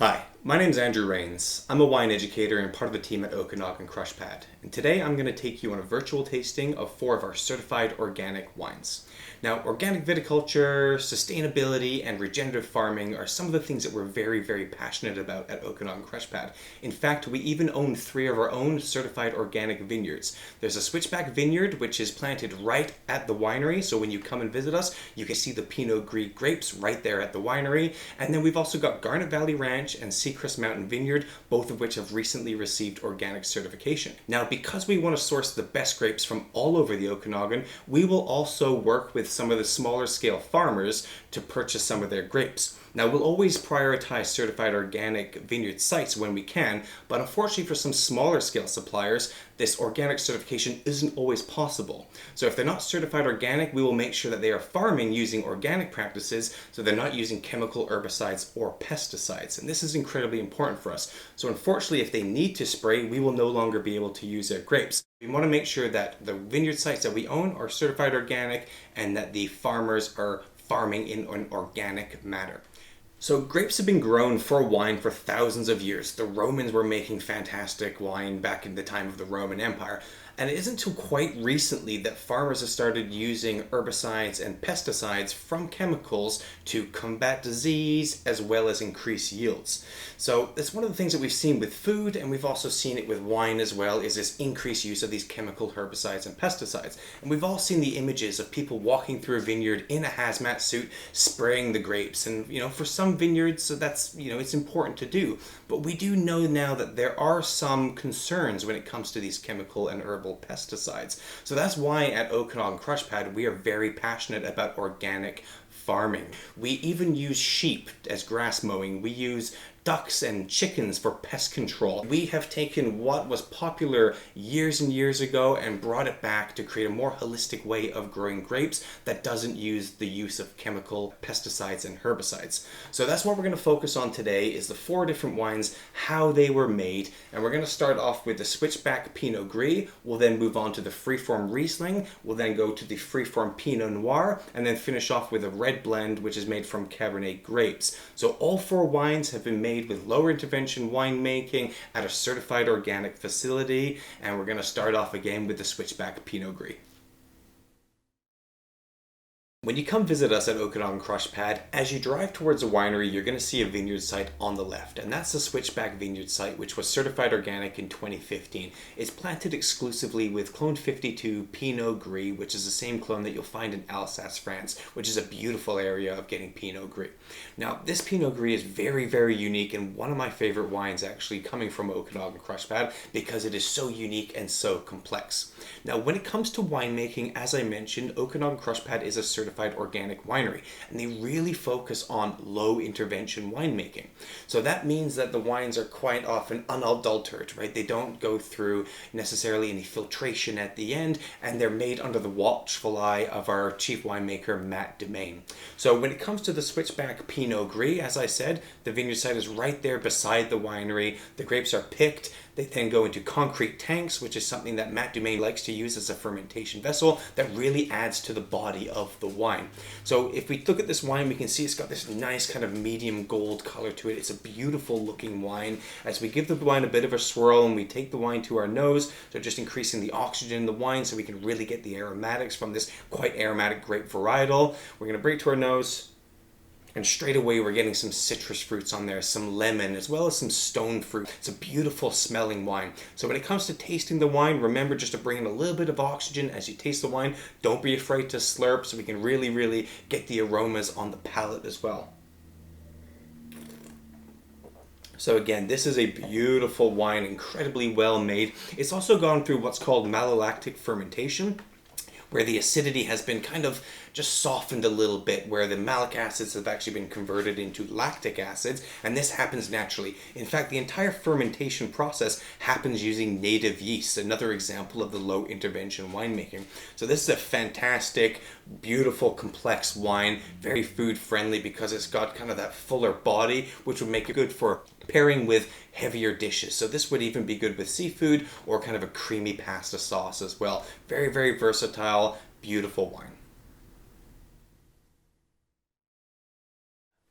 Hi, my name is Andrew Rains. I'm a wine educator and part of the team at Okanagan Crushpad. And today I'm going to take you on a virtual tasting of 4 of our certified organic wines. Now, organic viticulture, sustainability, and regenerative farming are some of the things that we're very passionate about at Okanagan Crushpad. In fact, we even own 3 of our own certified organic vineyards. There's a Switchback vineyard, which is planted right at the winery, so when you come and visit us, you can see the Pinot Gris grapes right there at the winery. And then we've also got Garnet Valley Ranch and Seacrest Mountain Vineyard, both of which have recently received organic certification. Now, because we want to source the best grapes from all over the Okanagan, we will also work with some of the smaller scale farmers to purchase some of their grapes. Now, we'll always prioritize certified organic vineyard sites when we can, but unfortunately for some smaller scale suppliers, this organic certification isn't always possible. So if they're not certified organic, we will make sure that they are farming using organic practices, so they're not using chemical herbicides or pesticides. And this is incredibly important for us. So unfortunately, if they need to spray, we will no longer be able to use their grapes. We want to make sure that the vineyard sites that we own are certified organic and that the farmers are farming in an organic manner. So grapes have been grown for wine for thousands of years. The Romans were making fantastic wine back in the time of the Roman Empire. And it isn't until quite recently that farmers have started using herbicides and pesticides from chemicals to combat disease as well as increase yields. So that's one of the things that we've seen with food, and we've also seen it with wine as well, is this increased use of these chemical herbicides and pesticides. And we've all seen the images of people walking through a vineyard in a hazmat suit spraying the grapes. And for some vineyards, so that's it's important to do. But we do know now that there are some concerns when it comes to these chemical and herbal pesticides. So that's why at Okanagan Crushpad we are very passionate about organic farming. We even use sheep as grass mowing. We use ducks and chickens for pest control. We have taken what was popular years and years ago and brought it back to create a more holistic way of growing grapes that doesn't use the use of chemical pesticides and herbicides. So that's what we're going to focus on today, is the 4 different wines, how they were made. And we're going to start off with the Switchback Pinot Gris. We'll then move on to the Freeform Riesling. We'll then go to the Freeform Pinot Noir, and then finish off with a red blend, which is made from Cabernet grapes. So all 4 wines have been made with lower intervention winemaking at a certified organic facility, and we're going to start off again with the Switchback Pinot Gris. When you come visit us at Okanagan Crushpad, as you drive towards the winery, you're going to see a vineyard site on the left, and that's the Switchback Vineyard site, which was certified organic in 2015. It's planted exclusively with Clone 52 Pinot Gris, which is the same clone that you'll find in Alsace, France, which is a beautiful area of getting Pinot Gris. Now, this Pinot Gris is very unique, and one of my favorite wines actually coming from Okanagan Crushpad because it is so unique and so complex. Now, when it comes to winemaking, as I mentioned, Okanagan Crushpad is a certified organic winery, and they really focus on low intervention winemaking. So that means that the wines are quite often unadulterated, right? They don't go through necessarily any filtration at the end, and they're made under the watchful eye of our chief winemaker, Matt Demain. So when it comes to the Switchback Pinot Gris, as I said, the vineyard site is right there beside the winery. The grapes are picked. They then go into concrete tanks, which is something that Matt Dumaine likes to use as a fermentation vessel that really adds to the body of the wine. So if we look at this wine, we can see it's got this nice kind of medium gold color to it. It's a beautiful looking wine. As we give the wine a bit of a swirl and we take the wine to our nose, so just increasing the oxygen in the wine so we can really get the aromatics from this quite aromatic grape varietal. We're going to bring it to our nose. And straight away we're getting some citrus fruits on there, some lemon, as well as some stone fruit. It's a beautiful smelling wine. So when it comes to tasting the wine, remember just to bring in a little bit of oxygen as you taste the wine. Don't be afraid to slurp so we can really get the aromas on the palate as well. So again, this is a beautiful wine, incredibly well made. It's also gone through what's called malolactic fermentation, where the acidity has been kind of just softened a little bit, where the malic acids have actually been converted into lactic acids, and this happens naturally. In fact, the entire fermentation process happens using native yeast, another example of the low intervention winemaking. So this is a fantastic, beautiful, complex wine, very food friendly because it's got kind of that fuller body, which would make it good for pairing with heavier dishes. So this would even be good with seafood or kind of a creamy pasta sauce as well. Very versatile, beautiful wine.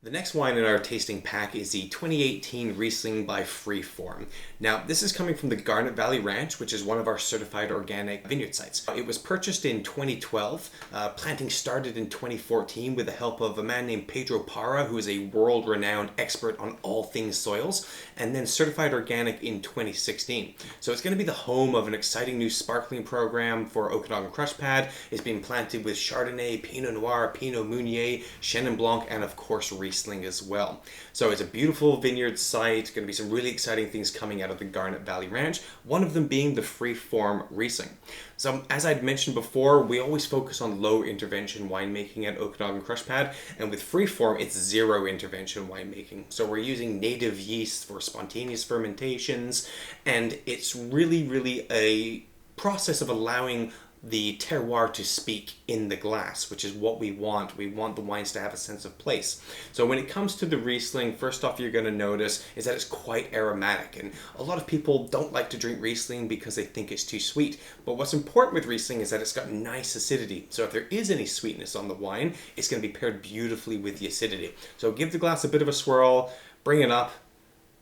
The next wine in our tasting pack is the 2018 Riesling by Freeform. Now, this is coming from the Garnet Valley Ranch, which is one of our certified organic vineyard sites. It was purchased in 2012. Planting started in 2014 with the help of a man named Pedro Parra, who is a world-renowned expert on all things soils, and then certified organic in 2016. So it's going to be the home of an exciting new sparkling program for Okanagan Crush Pad. It's being planted with Chardonnay, Pinot Noir, Pinot Meunier, Chenin Blanc, and of course Riesling as well. So it's a beautiful vineyard site. Going to be some really exciting things coming out of the Garnet Valley Ranch, one of them being the Freeform Riesling. So as I'd mentioned before, we always focus on low intervention winemaking at Okanagan Crush Pad, and with Freeform it's zero intervention winemaking. So we're using native yeast for spontaneous fermentations, and it's really a process of allowing the terroir to speak in the glass, which is what we want. We want the wines to have a sense of place. So when it comes to the Riesling, first off you're going to notice is that it's quite aromatic, and a lot of people don't like to drink Riesling because they think it's too sweet. But what's important with Riesling is that it's got nice acidity. So if there is any sweetness on the wine, it's going to be paired beautifully with the acidity. So give the glass a bit of a swirl, bring it up,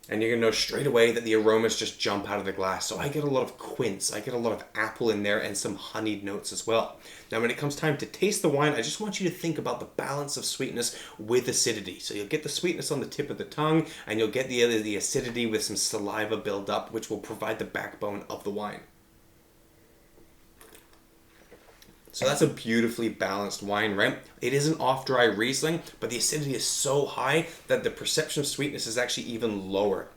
and you're going to know straight away that the aromas just jump out of the glass. So I get a lot of quince, I get a lot of apple in there, and some honeyed notes as well. Now when it comes time to taste the wine, I just want you to think about the balance of sweetness with acidity. So you'll get the sweetness on the tip of the tongue, and you'll get the acidity with some saliva build up, which will provide the backbone of the wine. So that's a beautifully balanced wine, right? It is an off-dry Riesling, but the acidity is so high that the perception of sweetness is actually even lower.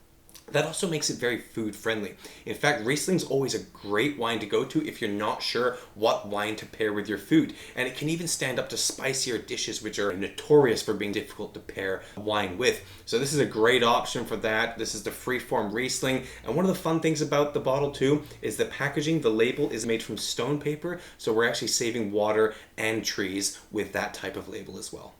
That also makes it very food friendly. In fact, Riesling's always a great wine to go to if you're not sure what wine to pair with your food. And it can even stand up to spicier dishes, which are notorious for being difficult to pair wine with. So this is a great option for that. This is the Freeform Riesling. And one of the fun things about the bottle too is the packaging. The label is made from stone paper. So we're actually saving water and trees with that type of label as well.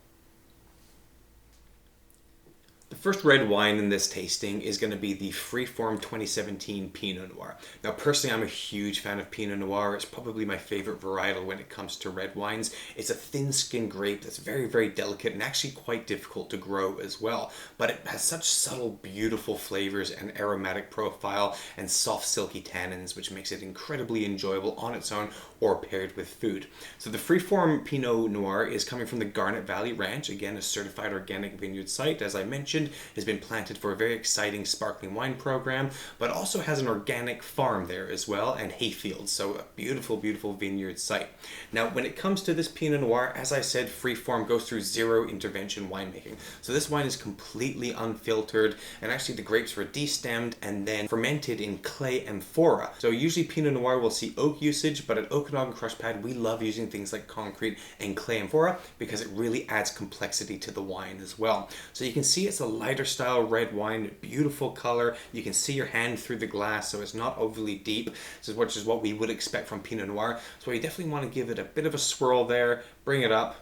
The first red wine in this tasting is going to be the Freeform 2017 Pinot Noir. Now personally I'm a huge fan of Pinot Noir. It's probably my favorite varietal when it comes to red wines. It's a thin-skinned grape that's very delicate and actually quite difficult to grow as well. But it has such subtle, beautiful flavors and aromatic profile and soft, silky tannins, which makes it incredibly enjoyable on its own or paired with food. So the Freeform Pinot Noir is coming from the Garnet Valley Ranch, again a certified organic vineyard site, as I mentioned, has been planted for a very exciting sparkling wine program, but also has an organic farm there as well and hayfields, so a beautiful vineyard site. Now when it comes to this Pinot Noir, as I said, Freeform goes through zero intervention winemaking. So this wine is completely unfiltered, and actually the grapes were destemmed and then fermented in clay amphora. So usually Pinot Noir will see oak usage, but at Okanagan Crush Pad we love using things like concrete and clay amphora because it really adds complexity to the wine as well. So you can see it's a lighter style red wine, beautiful color. You can see your hand through the glass, so it's not overly deep, which is what we would expect from Pinot Noir. So you definitely want to give it a bit of a swirl there, bring it up,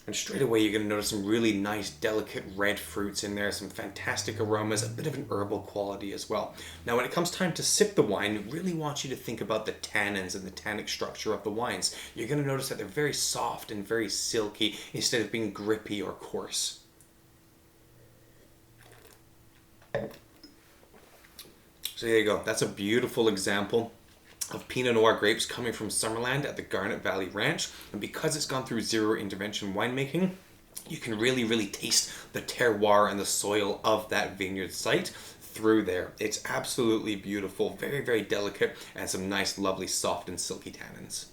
and straight away you're going to notice some really nice delicate red fruits in there, some fantastic aromas, a bit of an herbal quality as well. Now when it comes time to sip the wine, I really want you to think about the tannins and the tannic structure of the wines. You're going to notice that they're very soft and very silky instead of being grippy or coarse. So there you go. That's a beautiful example of Pinot Noir grapes coming from Summerland at the Garnet Valley Ranch. And because it's gone through zero intervention winemaking, you can really taste the terroir and the soil of that vineyard site through there. It's absolutely beautiful, very delicate, and some nice, lovely, soft and silky tannins.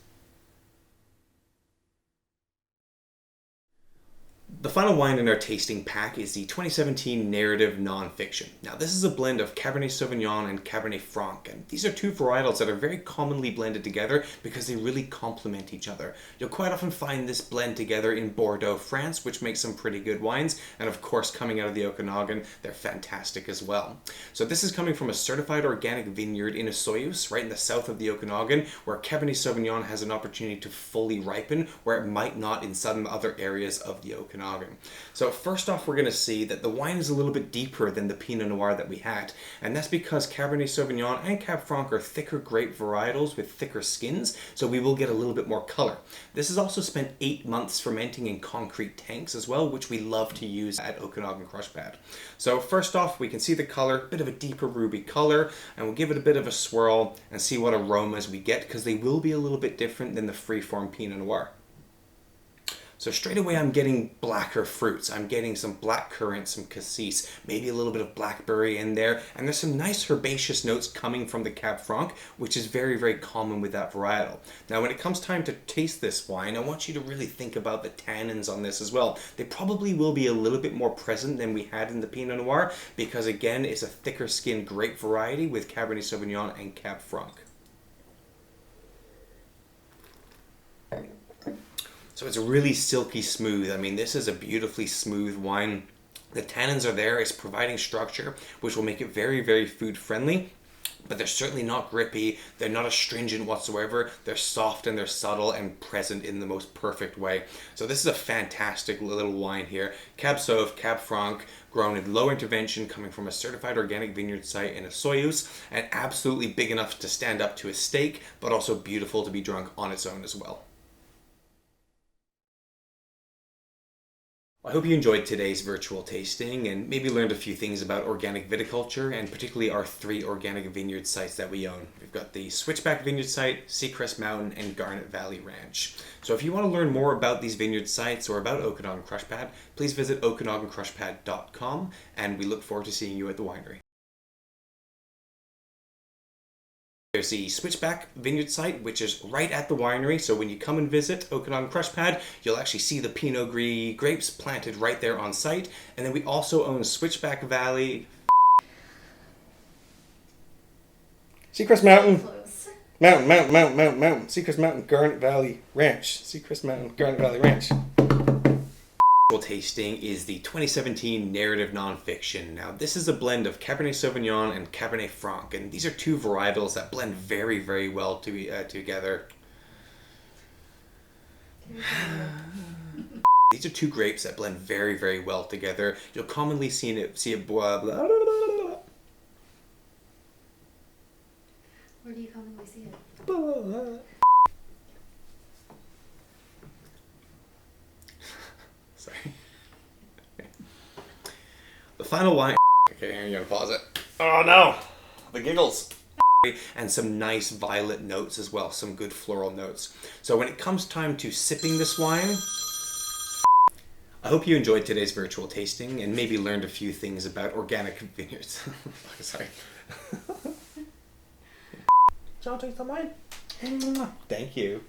The final wine in our tasting pack is the 2017 Narrative Nonfiction. Now this is a blend of Cabernet Sauvignon and Cabernet Franc, and these are two varietals that are very commonly blended together because they really complement each other. You'll quite often find this blend together in Bordeaux, France, which makes some pretty good wines, and of course coming out of the Okanagan, they're fantastic as well. So this is coming from a certified organic vineyard in Osoyoos, right in the south of the Okanagan, where Cabernet Sauvignon has an opportunity to fully ripen, where it might not in some other areas of the Okanagan. Okanagan. So first off, we're going to see that the wine is a little bit deeper than the Pinot Noir that we had, and that's because Cabernet Sauvignon and Cab Franc are thicker grape varietals with thicker skins, so we will get a little bit more color. This is also spent 8 months fermenting in concrete tanks as well, which we love to use at Okanagan Crush Pad. So first off, we can see the color, bit of a deeper ruby color, and we'll give it a bit of a swirl and see what aromas we get, because they will be a little bit different than the freeform Pinot Noir. So straight away I'm getting blacker fruits. I'm getting some black currant, some cassis, maybe a little bit of blackberry in there, and there's some nice herbaceous notes coming from the Cab Franc, which is very, very common with that varietal. Now when it comes time to taste this wine, I want you to really think about the tannins on this as well. They probably will be a little bit more present than we had in the Pinot Noir, because again, it's a thicker skinned grape variety with Cabernet Sauvignon and Cab Franc. So it's really silky smooth. I mean, this is a beautifully smooth wine. The tannins are there. It's providing structure, which will make it very, very food friendly. But they're certainly not grippy. They're not astringent whatsoever. They're soft and they're subtle and present in the most perfect way. So this is a fantastic little wine here. Cab Sauv, Cab Franc, grown in low intervention, coming from a certified organic vineyard site in a Soyuz, and absolutely big enough to stand up to a steak, but also beautiful to be drunk on its own as well. I hope you enjoyed today's virtual tasting and maybe learned a few things about organic viticulture, and particularly our 3 organic vineyard sites that we own. We've got the Switchback Vineyard Site, Seacrest Mountain, and Garnet Valley Ranch. So if you want to learn more about these vineyard sites or about Okanagan Crush Pad, please visit OkanaganCrushPad.com, and we look forward to seeing you at the winery. There's the Switchback Vineyard Site, which is right at the winery, so when you come and visit Okanagan Crush Pad, you'll actually see the Pinot Gris grapes planted right there on site. And then we also own Switchback Valley... Seacrest Mountain! Mountain! Seacrest Mountain, Garnet Valley Ranch. Seacrest Mountain, Garnet Valley Ranch. Tasting is the 2017 narrative nonfiction. Now this is a blend of Cabernet Sauvignon and Cabernet Franc, and these are 2 varietals that blend very, very well together. These are 2 grapes that blend very, very well together. You'll commonly see it blah, blah, blah, blah. Where do you commonly see it? Blah. Sorry. The final wine. Okay, I'm gonna pause it. Oh no! The giggles! And some nice violet notes as well, some good floral notes. So when it comes time to sipping this wine, I hope you enjoyed today's virtual tasting and maybe learned a few things about organic vineyards. Sorry. Shall I taste the wine? Thank you.